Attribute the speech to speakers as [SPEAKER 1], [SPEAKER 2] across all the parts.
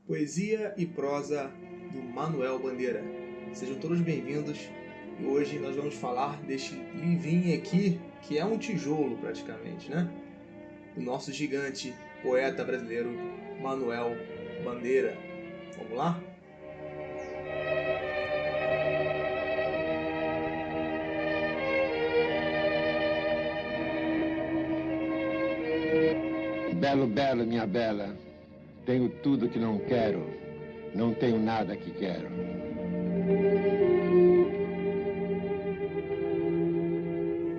[SPEAKER 1] Poesia e prosa do Manuel Bandeira. Sejam todos bem-vindos e hoje nós vamos falar deste livrinho aqui, que é um tijolo praticamente, né? Do nosso gigante poeta brasileiro Manuel Bandeira. Vamos lá?
[SPEAKER 2] Belo, belo, minha bela, tenho tudo que não quero, não tenho nada que quero.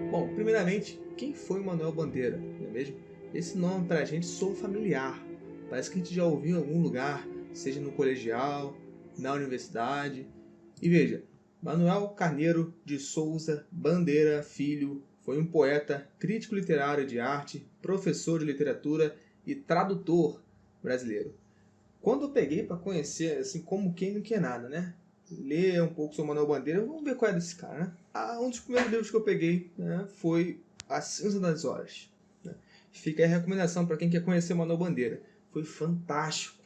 [SPEAKER 1] Bom, primeiramente, quem foi Manuel Bandeira, não é mesmo? Esse nome pra gente soa familiar. Parece que a gente já ouviu em algum lugar, seja no colegial, na universidade. E veja, Manuel Carneiro de Souza Bandeira Filho foi um poeta, crítico literário de arte, professor de literatura e tradutor brasileiro. Quando eu peguei para conhecer, assim, como quem não quer nada, né? Ler um pouco sobre Manuel Bandeira, vamos ver qual é desse cara, né? Um dos primeiros livros que eu peguei, né, foi A Cinza das Horas. Né? Fica aí a recomendação para quem quer conhecer Manuel Bandeira. Foi fantástico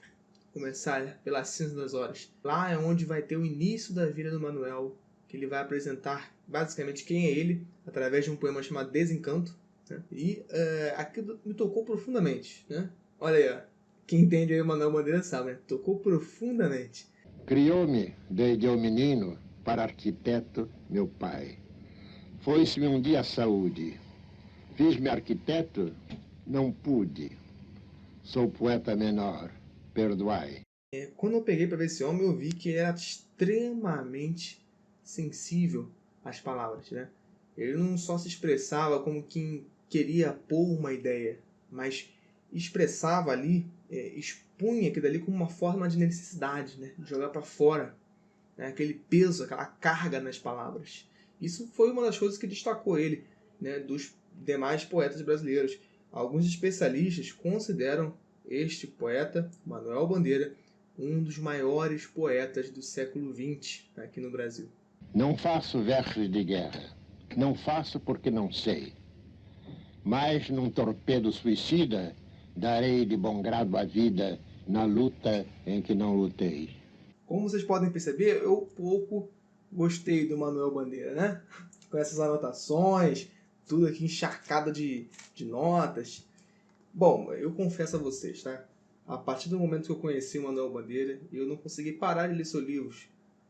[SPEAKER 1] começar pela Cinza das Horas. Lá é onde vai ter o início da vida do Manuel, que ele vai apresentar basicamente quem é ele, através de um poema chamado Desencanto. Né? E aquilo me tocou profundamente. Né? Olha aí, ó. Quem entende aí o Manuel Bandeira sabe, né? Tocou profundamente.
[SPEAKER 2] Criou-me, desde eu menino, para arquiteto, meu pai. Foi-se-me um dia a saúde. Fiz-me arquiteto, não pude. Sou poeta menor, perdoai.
[SPEAKER 1] Quando eu peguei para ver esse homem, eu vi que ele era extremamente sensível às palavras, né? Ele não só se expressava como quem queria pôr uma ideia, mas expressava ali, expunha aquilo ali como uma forma de necessidade, né? De jogar para fora, né? Aquele peso, aquela carga nas palavras. Isso foi uma das coisas que destacou ele, né? Dos demais poetas brasileiros. Alguns especialistas consideram este poeta, Manuel Bandeira, um dos maiores poetas do século XX aqui no Brasil.
[SPEAKER 2] Não faço versos de guerra. Não faço porque não sei. Mas num torpedo suicida, darei de bom grado a vida na luta em que não lutei.
[SPEAKER 1] Como vocês podem perceber, eu pouco gostei do Manuel Bandeira, né? Com essas anotações, tudo aqui encharcado de notas. Bom, eu confesso a vocês, tá? A partir do momento que eu conheci o Manuel Bandeira, eu não consegui parar de ler seus livros,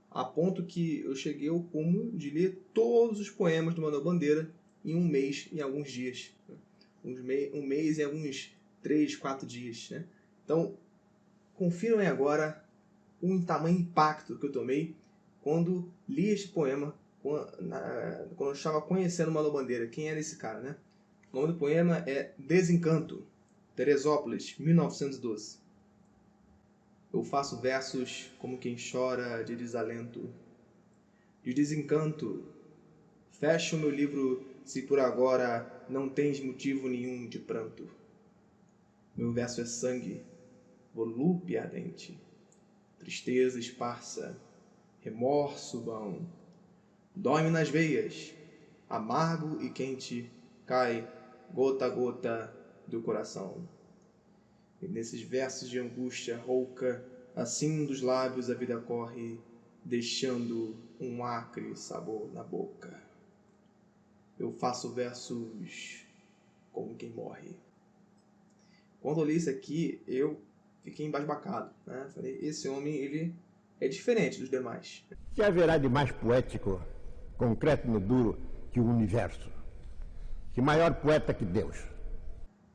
[SPEAKER 1] a ponto que eu cheguei ao cúmulo de ler todos os poemas do Manuel Bandeira em um mês, em alguns dias. Um mês em alguns 3, 4 dias, né? Então, confiram aí agora o tamanho impacto que eu tomei quando li este poema, quando eu estava conhecendo o Manuel Bandeira. Quem era esse cara, né? O nome do poema é Desencanto, Teresópolis, 1912. Eu faço versos como quem chora de desalento, de desencanto. Fecho meu livro se por agora não tens motivo nenhum de pranto. Meu verso é sangue, volúpia ardente, tristeza esparsa, remorso vão. Dói-me nas veias, amargo e quente, cai gota a gota do coração. E nesses versos de angústia rouca, assim dos lábios a vida corre, deixando um acre sabor na boca. Eu faço versos como quem morre. Quando eu li isso aqui, eu fiquei embasbacado, né? Falei, esse homem, ele é diferente dos demais.
[SPEAKER 3] Que haverá de mais poético, concreto no duro, que o universo? Que maior poeta que Deus?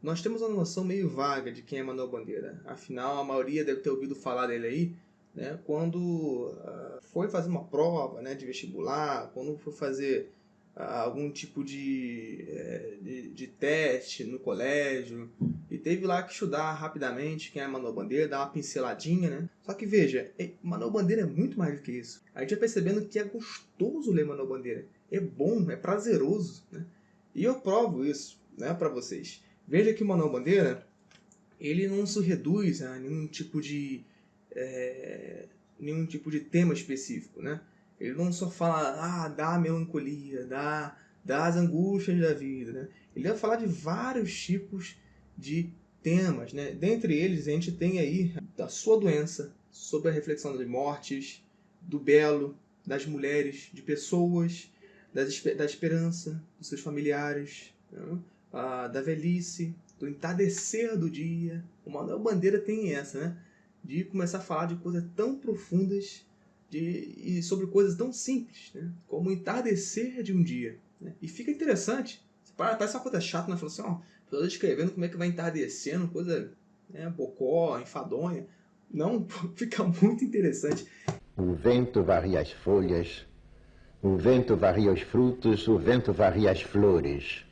[SPEAKER 1] Nós temos uma noção meio vaga de quem é Manuel Bandeira. Afinal, a maioria deve ter ouvido falar dele aí, né, quando foi fazer uma prova, né, de vestibular, quando foi fazer algum tipo de teste no colégio, e teve lá que estudar rapidamente quem é Manuel Bandeira, dar uma pinceladinha, né? Só que veja, Manuel Bandeira é muito mais do que isso. A gente vai percebendo que é gostoso ler Manuel Bandeira. É bom, é prazeroso, né? E eu provo isso, né, para vocês. Veja que o Manuel Bandeira, ele não se reduz a nenhum tipo de tema específico, né? Ele não só fala da melancolia, das angústias da vida, né? Ele vai falar de vários tipos de temas, né? Dentre eles, a gente tem aí da sua doença, sobre a reflexão das mortes, do belo, das mulheres, de pessoas, da esperança, dos seus familiares, né? Da velhice, do entardecer do dia. O Manuel Bandeira tem essa, né? De começar a falar de coisas tão profundas e sobre coisas tão simples, né? Como o entardecer de um dia, né? E fica interessante. Parece uma coisa chata, né? Falou assim, ó, tô descrevendo como é que vai entardecendo, coisa, né, bocó, enfadonha. Não, fica muito interessante.
[SPEAKER 3] O vento varria as folhas, o vento varria os frutos, o vento varria as flores.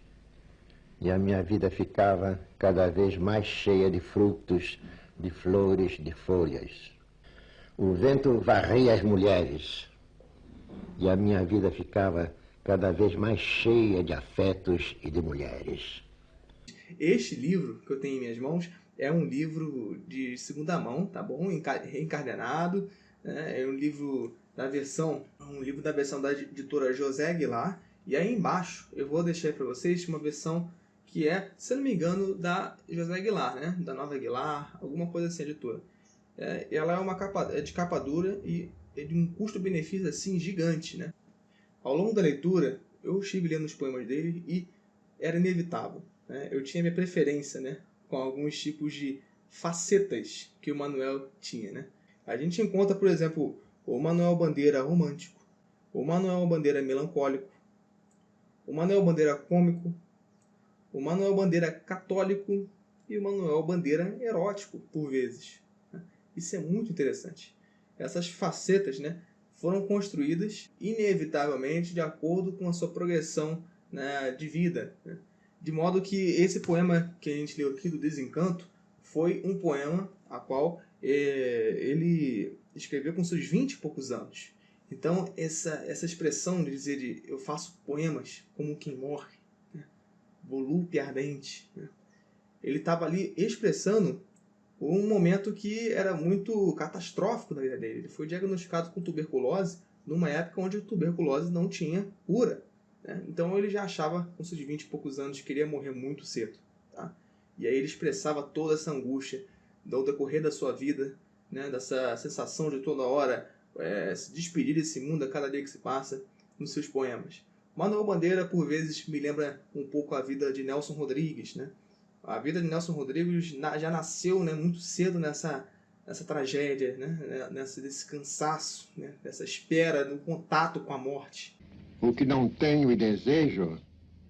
[SPEAKER 3] E a minha vida ficava cada vez mais cheia de frutos, de flores, de folhas. O vento varria as mulheres. E a minha vida ficava cada vez mais cheia de afetos e de mulheres.
[SPEAKER 1] Este livro que eu tenho em minhas mãos é um livro de segunda mão, tá bom? Reencardenado, né? É um livro da versão da editora José Aguilar. E aí embaixo eu vou deixar para vocês uma versão que é, se eu não me engano, da José Aguilar, né? Da Nova Aguilar, alguma coisa assim, editora. Ela é de capa dura e é de um custo-benefício assim gigante, né? Ao longo da leitura, eu estive lendo os poemas dele e era inevitável, né? Eu tinha minha preferência, né, com alguns tipos de facetas que o Manuel tinha, né? A gente encontra, por exemplo, o Manuel Bandeira romântico, o Manuel Bandeira melancólico, o Manuel Bandeira cômico, o Manuel Bandeira católico e o Manuel Bandeira erótico, por vezes. Isso é muito interessante. Essas facetas, né, foram construídas inevitavelmente de acordo com a sua progressão, né, de vida, né? De modo que esse poema que a gente leu aqui, do Desencanto, foi um poema a qual ele escreveu com seus 20 e poucos anos. Então, essa expressão de dizer eu faço poemas como quem morre, né? Volúpia ardente, né? Ele estava ali expressando um momento que era muito catastrófico na vida dele. Ele foi diagnosticado com tuberculose numa época onde a tuberculose não tinha cura, né? Então ele já achava, com seus 20 e poucos anos, que queria morrer muito cedo, tá? E aí ele expressava toda essa angústia do decorrer da sua vida, né? Dessa sensação de toda hora se despedir desse mundo a cada dia que se passa, nos seus poemas. Manuel Bandeira, por vezes, me lembra um pouco a vida de Nelson Rodrigues, né? A vida de Nelson Rodrigues já nasceu, né, muito cedo nessa tragédia, né, desse cansaço, né, dessa espera, do contato com a morte.
[SPEAKER 2] O que não tenho e desejo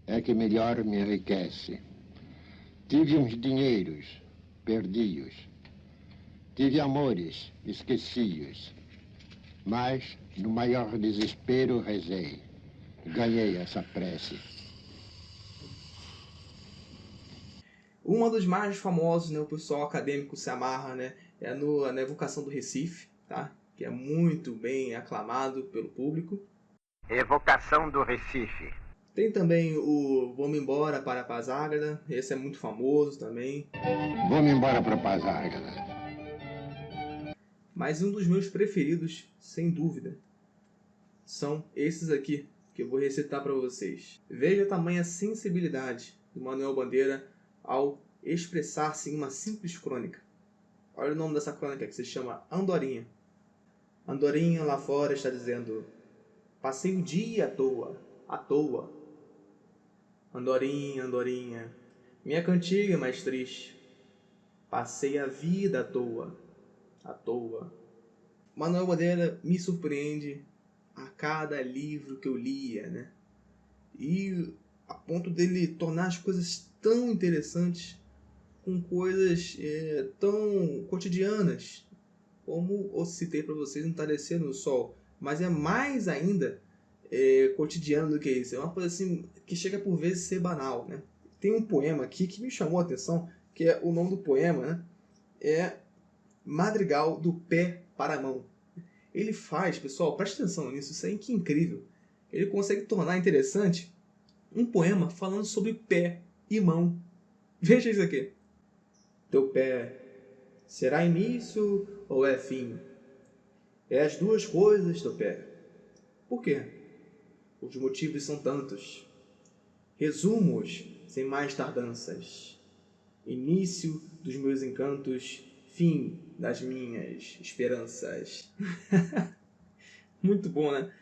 [SPEAKER 2] é que melhor me enriquece. Tive uns dinheiros, perdi-os. Tive amores, esqueci-os. Mas, no maior desespero, rezei. Ganhei essa prece.
[SPEAKER 1] Um dos mais famosos, né, o pessoal acadêmico se amarra, né, é na Evocação do Recife, tá? Que é muito bem aclamado pelo público.
[SPEAKER 3] Evocação do Recife.
[SPEAKER 1] Tem também o Vamos Embora para Paz Ágreda, esse é muito famoso também.
[SPEAKER 2] Vou-me embora para Paz Ágreda.
[SPEAKER 1] Mas um dos meus preferidos, sem dúvida, são esses aqui, que eu vou recitar para vocês. Veja a tamanha sensibilidade do Manuel Bandeira ao expressar-se em uma simples crônica. Olha o nome dessa crônica, que se chama Andorinha. Andorinha lá fora está dizendo: passei o dia à toa. Andorinha, andorinha, minha cantiga é mais triste. Passei a vida à toa. Manuel Bandeira me surpreende a cada livro que eu lia, né? E a ponto dele tornar as coisas tão interessantes com coisas tão cotidianas, como eu citei para vocês, um entardecer no sol. Mas é mais ainda cotidiano do que isso. É uma coisa assim que chega por vezes a ser banal, né? Tem um poema aqui que me chamou a atenção, que é o nome do poema, né? É Madrigal do Pé para a Mão. Ele faz, pessoal, preste atenção nisso, isso é que incrível. Ele consegue tornar interessante um poema falando sobre pé e mão. Veja isso aqui. Teu pé será início ou é fim? É as duas coisas, teu pé. Por quê? Os motivos são tantos. Resumo-os sem mais tardanças. início dos meus encantos, fim das minhas esperanças. Muito bom, né?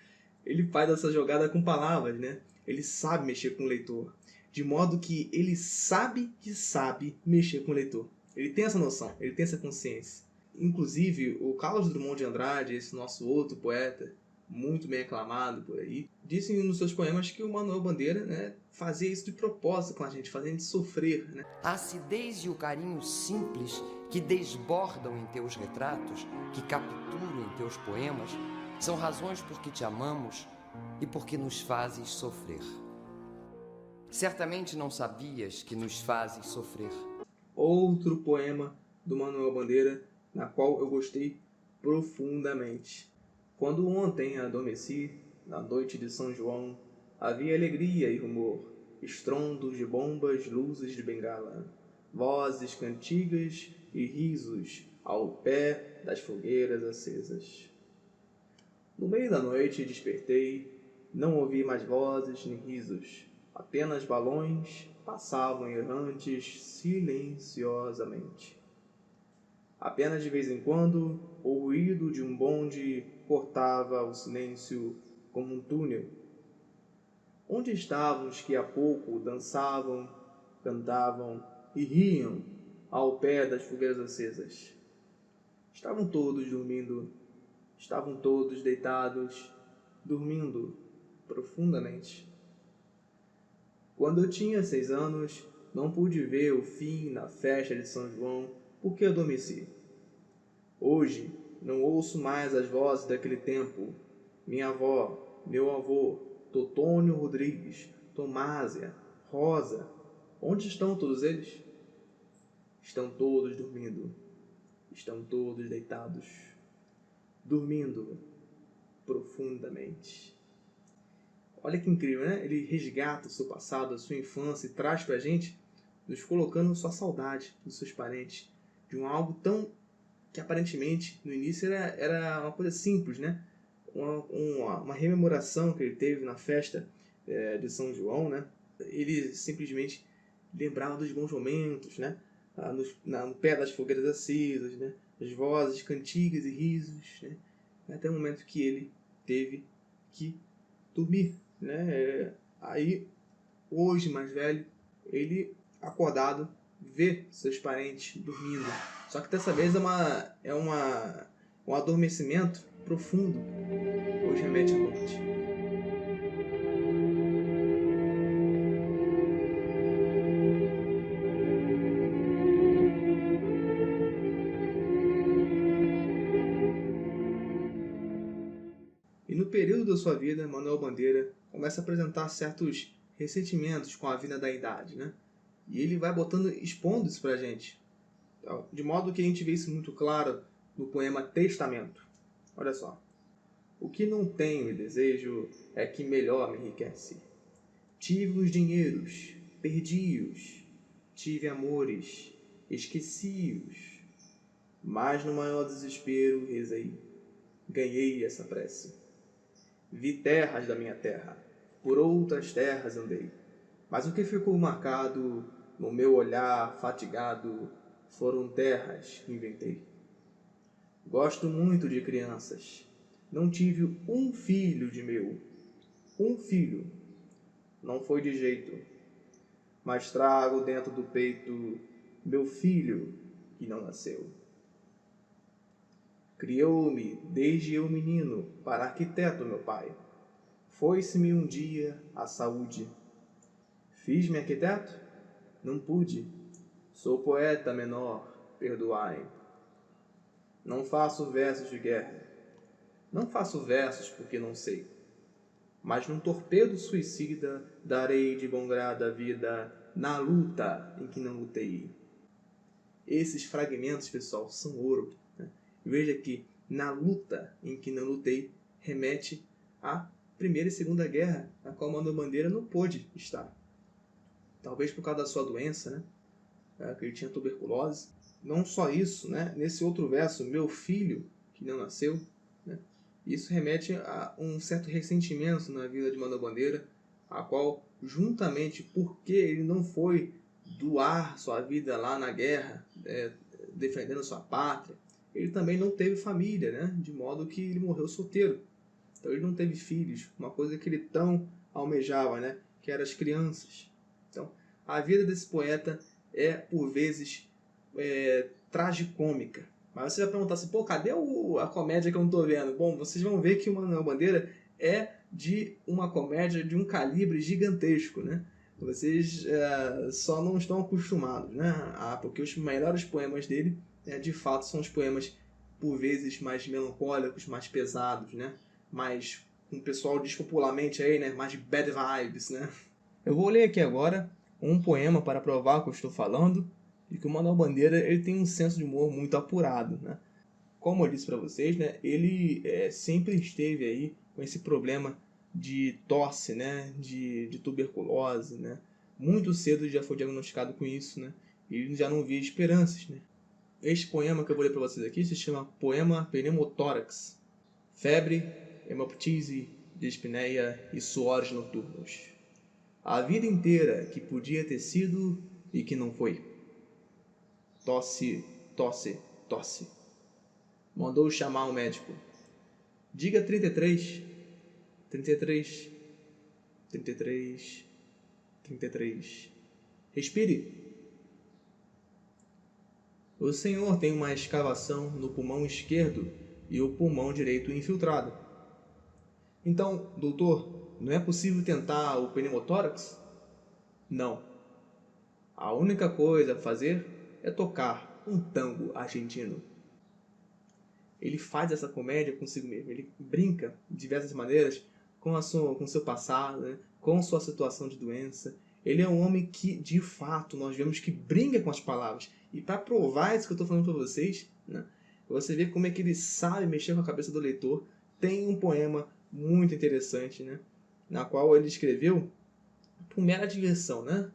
[SPEAKER 1] Ele faz essa jogada com palavras, né? Ele sabe mexer com o leitor. De modo que ele sabe que sabe mexer com o leitor. Ele tem essa noção, ele tem essa consciência. Inclusive, o Carlos Drummond de Andrade, esse nosso outro poeta, muito bem aclamado por aí, disse nos seus poemas que o Manuel Bandeira, né, fazia isso de propósito com a gente, fazendo a gente sofrer, né?
[SPEAKER 4] A acidez e o carinho simples que desbordam em teus retratos, que capturam em teus poemas, são razões por que te amamos e por que nos fazes sofrer. Certamente não sabias que nos fazes sofrer.
[SPEAKER 1] Outro poema do Manuel Bandeira, na qual eu gostei profundamente. Quando ontem adormeci, na noite de São João, havia alegria e rumor, estrondos de bombas, luzes de bengala, vozes, cantigas e risos ao pé das fogueiras acesas. No meio da noite despertei, não ouvi mais vozes nem risos, apenas balões passavam errantes silenciosamente. Apenas de vez em quando, o ruído de um bonde cortava o silêncio como um túnel. Onde estavam os que há pouco dançavam, cantavam e riam ao pé das fogueiras acesas? Estavam todos dormindo, estavam todos deitados, dormindo profundamente. Quando eu tinha 6 anos, não pude ver o fim na festa de São João, porque adormeci. Hoje, não ouço mais as vozes daquele tempo. Minha avó, meu avô, Totônio Rodrigues, Tomásia, Rosa, onde estão todos eles? Estão todos dormindo. Estão todos deitados, dormindo profundamente. Olha que incrível, né? Ele resgata o seu passado, a sua infância e traz pra gente, nos colocando sua saudade dos seus parentes, de um algo tão que aparentemente no início era uma coisa simples, né? Uma rememoração que ele teve na festa de São João, né? Ele simplesmente lembrava dos bons momentos, né? No pé das fogueiras acesas, né? As vozes, cantigas e risos, né? Até o momento que ele teve que dormir, né? Aí, hoje mais velho, ele acordado vê seus parentes dormindo. Só que dessa vez um adormecimento profundo, pois remete à morte. E no período da sua vida, Manuel Bandeira começa a apresentar certos ressentimentos com a vinda da idade, né? E ele vai expondo isso pra gente. De modo que a gente vê isso muito claro no poema Testamento. Olha só. O que não tenho e desejo é que melhor me enriquece. Tive os dinheiros, perdi-os. Tive amores, esqueci-os. Mas no maior desespero rezei. Ganhei essa prece. Vi terras da minha terra, por outras terras andei. Mas o que ficou marcado no meu olhar fatigado foram terras que inventei. Gosto muito de crianças. Não tive um filho de meu. Um filho. Não foi de jeito. Mas trago dentro do peito meu filho que não nasceu. Criou-me desde eu menino para arquiteto meu pai. Foi-se-me um dia a saúde. Fiz-me arquiteto? Não pude. Sou poeta menor, perdoai. Não faço versos de guerra. Não faço versos porque não sei. Mas num torpedo suicida darei de bom grado a vida na luta em que não lutei. Esses fragmentos, pessoal, são ouro. Né? Veja que na luta em que não lutei remete à Primeira e Segunda Guerra, na qual Manuel Bandeira não pôde estar. Talvez por causa da sua doença, né? Que ele tinha tuberculose. Não só isso, né? Nesse outro verso, meu filho que não nasceu, né? Isso remete a um certo ressentimento na vida de Manuel Bandeira, a qual, juntamente porque ele não foi doar sua vida lá na guerra, defendendo sua pátria, ele também não teve família, né? De modo que ele morreu solteiro. Então ele não teve filhos, uma coisa que ele tão almejava, né? Que eram as crianças. Então, a vida desse poeta é, por vezes, tragicômica. Mas você vai perguntar assim, pô, cadê a comédia que eu não estou vendo? Bom, vocês vão ver que o Manuel Bandeira é de uma comédia de um calibre gigantesco, né? Vocês só não estão acostumados, né? Porque os melhores poemas dele, de fato, são os poemas, por vezes, mais melancólicos, mais pesados, né? Mais, como o pessoal diz popularmente aí, né? Mais bad vibes, né? Eu vou ler aqui agora um poema para provar o que eu estou falando, e que o Manuel Bandeira ele tem um senso de humor muito apurado, né? Como eu disse para vocês, né? Ele sempre esteve aí com esse problema de tosse, né? De tuberculose, né? Muito cedo já foi diagnosticado com isso, né? E já não via esperanças, né? Este poema que eu vou ler para vocês aqui se chama Poema Pneumotórax. Febre, hemoptise, dispneia e suores noturnos. A vida inteira que podia ter sido e que não foi. Tosse, tosse, tosse. Mandou chamar o médico. Diga 33, 33, 33, 33. Respire. O senhor tem uma escavação no pulmão esquerdo e o pulmão direito infiltrado. Então, doutor, não é possível tentar o pneumotórax? Não. A única coisa a fazer é tocar um tango argentino. Ele faz essa comédia consigo mesmo. Ele brinca de diversas maneiras com seu passado, né? Com sua situação de doença. Ele é um homem que, de fato, nós vemos que brinca com as palavras. E para provar isso que eu estou falando para vocês, né? Você vê como é que ele sabe mexer com a cabeça do leitor. Tem um poema muito interessante, né? Na qual ele escreveu por mera diversão, né?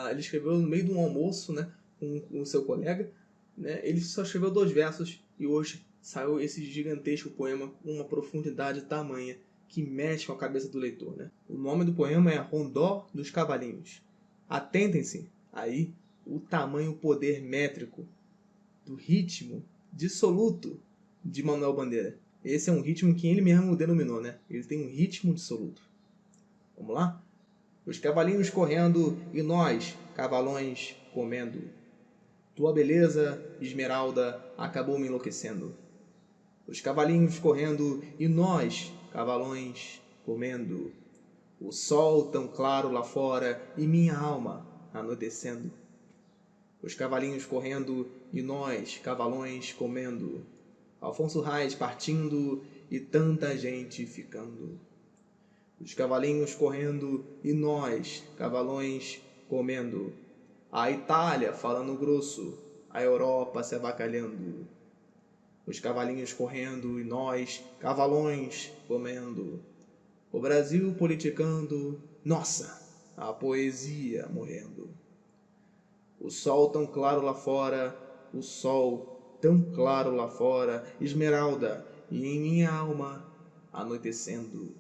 [SPEAKER 1] Ele escreveu no meio de um almoço, né? Com o seu colega, né? Ele só escreveu 2 versos e hoje saiu esse gigantesco poema com uma profundidade tamanha que mexe com a cabeça do leitor, né? O nome do poema é Rondó dos Cavalinhos. Atentem-se aí o tamanho, o poder métrico do ritmo dissoluto de Manuel Bandeira. Esse é um ritmo que ele mesmo denominou, né? Ele tem um ritmo dissoluto. Vamos lá? Os cavalinhos correndo e nós, cavalões, comendo. Tua beleza, esmeralda, acabou me enlouquecendo. Os cavalinhos correndo e nós, cavalões, comendo. O sol tão claro lá fora e minha alma anoitecendo. Os cavalinhos correndo e nós, cavalões, comendo. Afonso Reis partindo e tanta gente ficando. Os cavalinhos correndo e nós, cavalões, comendo. A Itália falando grosso, a Europa se avacalhando. Os cavalinhos correndo e nós, cavalões, comendo. O Brasil politicando, nossa, a poesia morrendo. O sol tão claro lá fora, o sol tão claro lá fora, esmeralda, e em minha alma anoitecendo.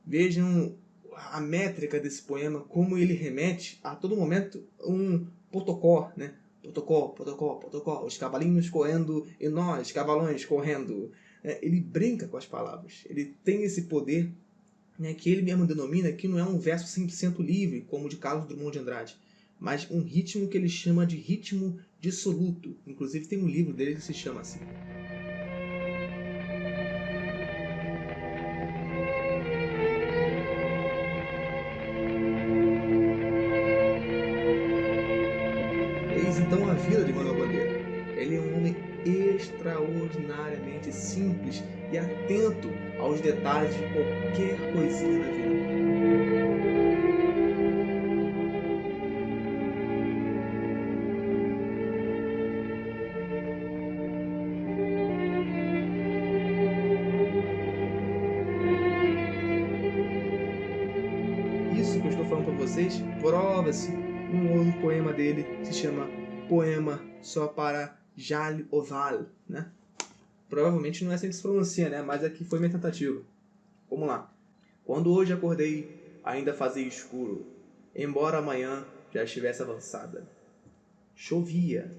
[SPEAKER 1] Vejam a métrica desse poema, como ele remete a todo momento um protocolo, né? Protocolo, protocolo, protocolo. Os cavalinhos correndo e nós, cavalões, correndo. Ele brinca com as palavras. Ele tem esse poder, né, que ele mesmo denomina que não é um verso 100% livre, como o de Carlos Drummond de Andrade, mas um ritmo que ele chama de ritmo dissoluto. Inclusive tem um livro dele que se chama assim. Eis então a vida de Manuel Bandeira. Ele é um homem extraordinariamente simples e atento aos detalhes de qualquer coisinha da vida. Isso que eu estou falando para vocês prova-se num outro poema dele que se chama Poema Só para Jal Oval, né? Provavelmente não é assim que se pronuncia, né? Mas aqui foi minha tentativa. Vamos lá. Quando hoje acordei, ainda fazia escuro, embora amanhã já estivesse avançada. Chovia.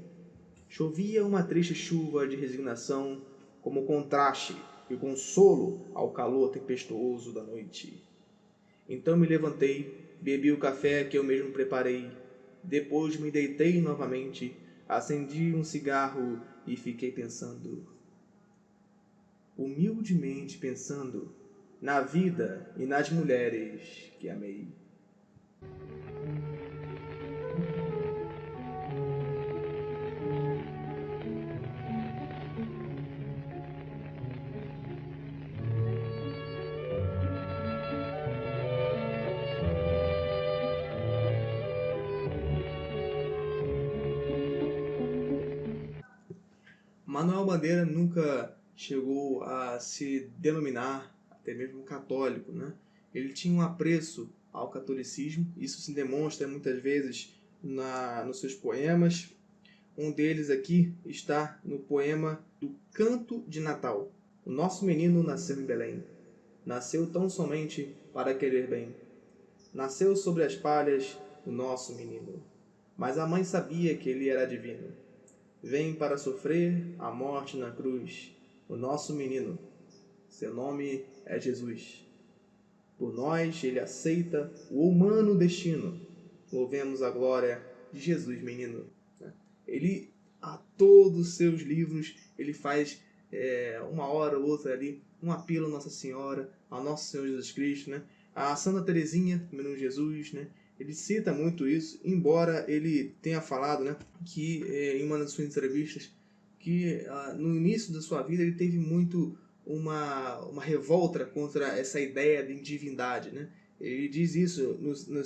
[SPEAKER 1] Chovia uma triste chuva de resignação, como contraste e consolo ao calor tempestuoso da noite. Então me levantei, bebi o café que eu mesmo preparei, depois me deitei novamente, acendi um cigarro e fiquei pensando, humildemente pensando, na vida e nas mulheres que amei. Manuel Bandeira nunca chegou a se denominar até mesmo católico, né? Ele tinha um apreço ao catolicismo, isso se demonstra muitas vezes nos seus poemas. Um deles aqui está no poema do Canto de Natal. O nosso menino nasceu em Belém, nasceu tão somente para querer bem. Nasceu sobre as palhas o nosso menino, mas a mãe sabia que ele era divino. Vem para sofrer a morte na cruz, o nosso menino. Seu nome é Jesus. Por nós ele aceita o humano destino. Louvemos a glória de Jesus, menino. Ele, a todos os seus livros, ele faz uma hora ou outra ali, um apelo a Nossa Senhora, ao Nosso Senhor Jesus Cristo, né? A Santa Teresinha, menino Jesus, né? Ele cita muito isso, embora ele tenha falado, né, que em uma das suas entrevistas, que no início da sua vida ele teve muito uma revolta contra essa ideia de divindade, né? Ele diz isso na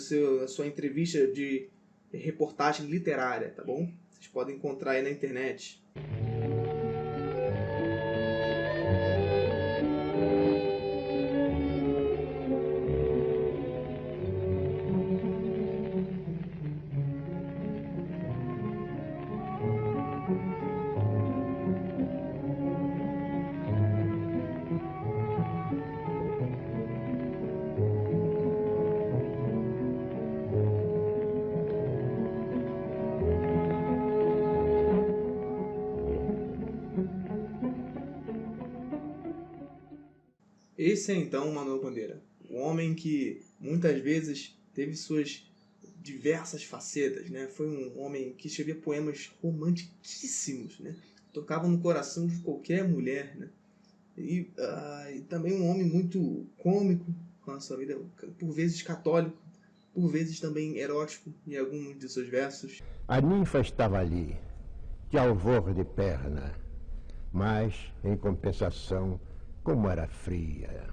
[SPEAKER 1] sua entrevista de reportagem literária, tá bom? Vocês podem encontrar aí na internet. Esse é então Manuel Bandeira, um homem que muitas vezes teve suas diversas facetas, né? Foi um homem que escrevia poemas romantiquíssimos, né? Tocava no coração de qualquer mulher, né? E também um homem muito cômico com a sua vida, por vezes católico, por vezes também erótico em alguns de seus versos.
[SPEAKER 3] A ninfa estava ali, de alvor de perna, mas, em compensação, como era fria.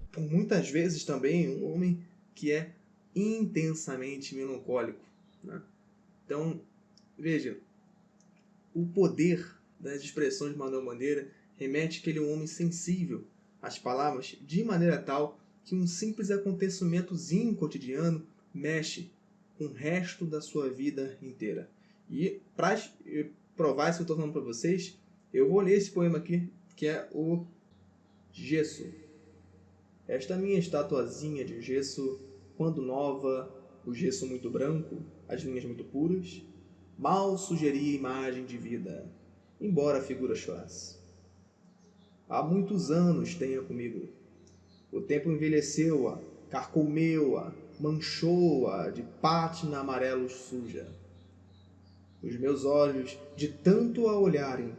[SPEAKER 1] Por muitas vezes também um homem que é intensamente melancólico, né? Então, veja, o poder das expressões de Manuel Bandeira remete que ele é um homem sensível às palavras de maneira tal que um simples acontecimentozinho cotidiano mexe com o resto da sua vida inteira. E para provar isso que eu estou falando para vocês, eu vou ler esse poema aqui, que é o Gesso. Esta minha estatuazinha de gesso, quando nova, o gesso muito branco, as linhas muito puras, mal sugeria imagem de vida, embora a figura chorasse. Há muitos anos tenha comigo. O tempo envelheceu-a, carcomeu-a, manchou-a de pátina amarelo suja. Os meus olhos, de tanto a olharem,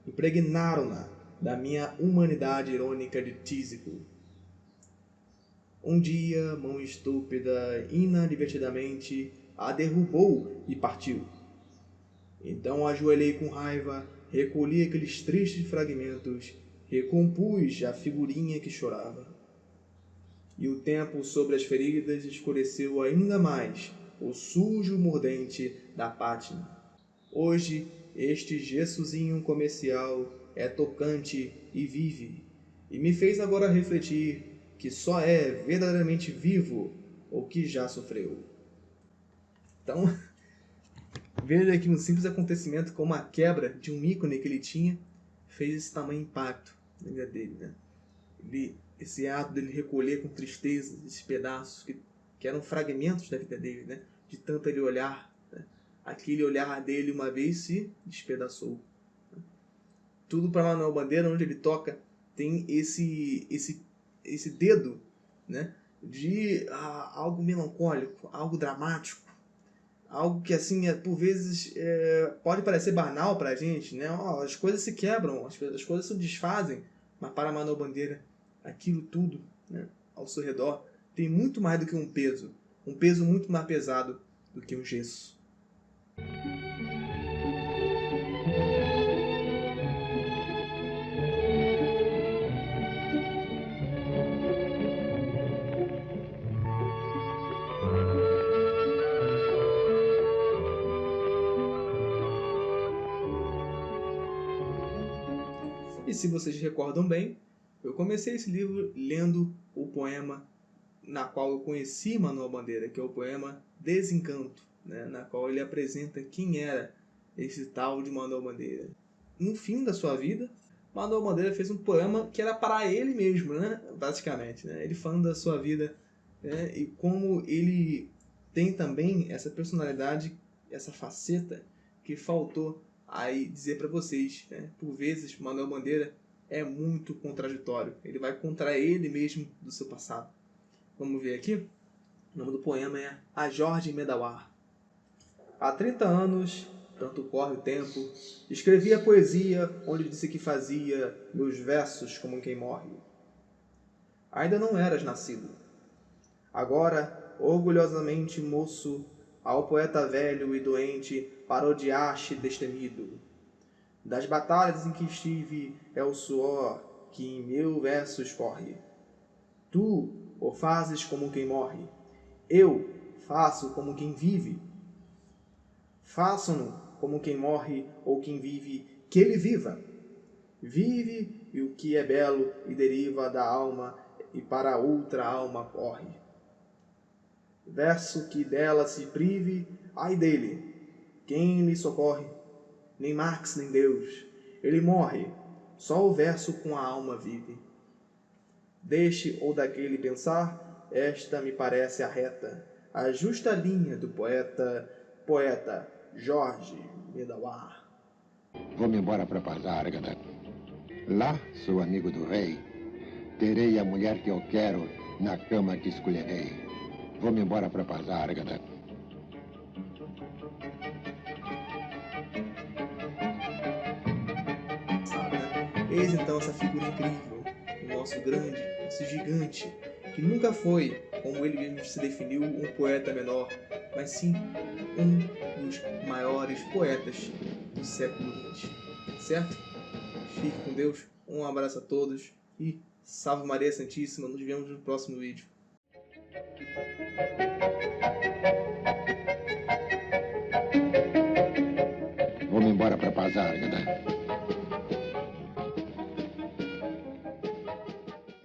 [SPEAKER 1] impregnaram-na da minha humanidade irônica de Tísico. Um dia, mão estúpida, inadvertidamente, a derrubou e partiu. Então ajoelhei com raiva, recolhi aqueles tristes fragmentos, recompus a figurinha que chorava. E o tempo sobre as feridas escureceu ainda mais o sujo mordente da pátina. Hoje, este gessozinho comercial é tocante e vive, e me fez agora refletir que só é verdadeiramente vivo o que já sofreu. Então, veja que um simples acontecimento como a quebra de um ícone que ele tinha fez esse tamanho impacto na vida dele, né? Esse ato dele recolher com tristeza esses pedaços que eram fragmentos da vida dele, né? de tanto ele olhar, né? Aquele olhar dele uma vez se despedaçou. Tudo para Manuel Bandeira, onde ele toca, tem esse dedo, né, de algo melancólico, algo dramático, algo que assim por vezes pode parecer banal para a gente, né? As coisas se quebram, as coisas se desfazem, mas para Manuel Bandeira aquilo tudo, né, ao seu redor tem muito mais do que um peso muito mais pesado do que um gesso. E se vocês recordam bem, eu comecei esse livro lendo o poema na qual eu conheci Manuel Bandeira, que é o poema Desencanto, né, na qual ele apresenta quem era esse tal de Manuel Bandeira. No fim da sua vida, Manuel Bandeira fez um poema que era para ele mesmo, né, basicamente, né, ele falando da sua vida, né, e como ele tem também essa personalidade, essa faceta que faltou aí dizer para vocês, né? Por vezes, Manuel Bandeira é muito contraditório. Ele vai contra ele mesmo do seu passado. Vamos ver aqui? O nome do poema é A Jorge Medawar. Há 30 anos, tanto corre o tempo, escrevi a poesia onde disse que fazia meus versos como quem morre. Ainda não eras nascido. Agora, orgulhosamente moço, ao poeta velho e doente parodiaste destemido. Das batalhas em que estive é o suor que em meu verso escorre. Tu o fazes como quem morre, eu faço como quem vive. Façam-no como quem morre ou quem vive, que ele viva. Vive e o que é belo e deriva da alma e para outra alma corre. Verso que dela se prive, ai dele, quem lhe socorre? Nem Marx, nem Deus. Ele morre, só o verso com a alma vive. Deste ou daquele pensar, esta me parece a reta, a justa linha do poeta Jorge Medawar.
[SPEAKER 2] Vou-me embora para Pasárgada. Lá sou amigo do rei. Terei a mulher que eu quero na cama que escolherei. Vou-me embora para Pasárgada.
[SPEAKER 1] Eis então essa figura incrível, o nosso grande, esse gigante, que nunca foi, como ele mesmo se definiu, um poeta menor, mas sim um dos maiores poetas do século XX. Certo? Fique com Deus, um abraço a todos e salve Maria Santíssima, nos vemos no próximo vídeo.
[SPEAKER 2] Vou-me embora para Pasárgada.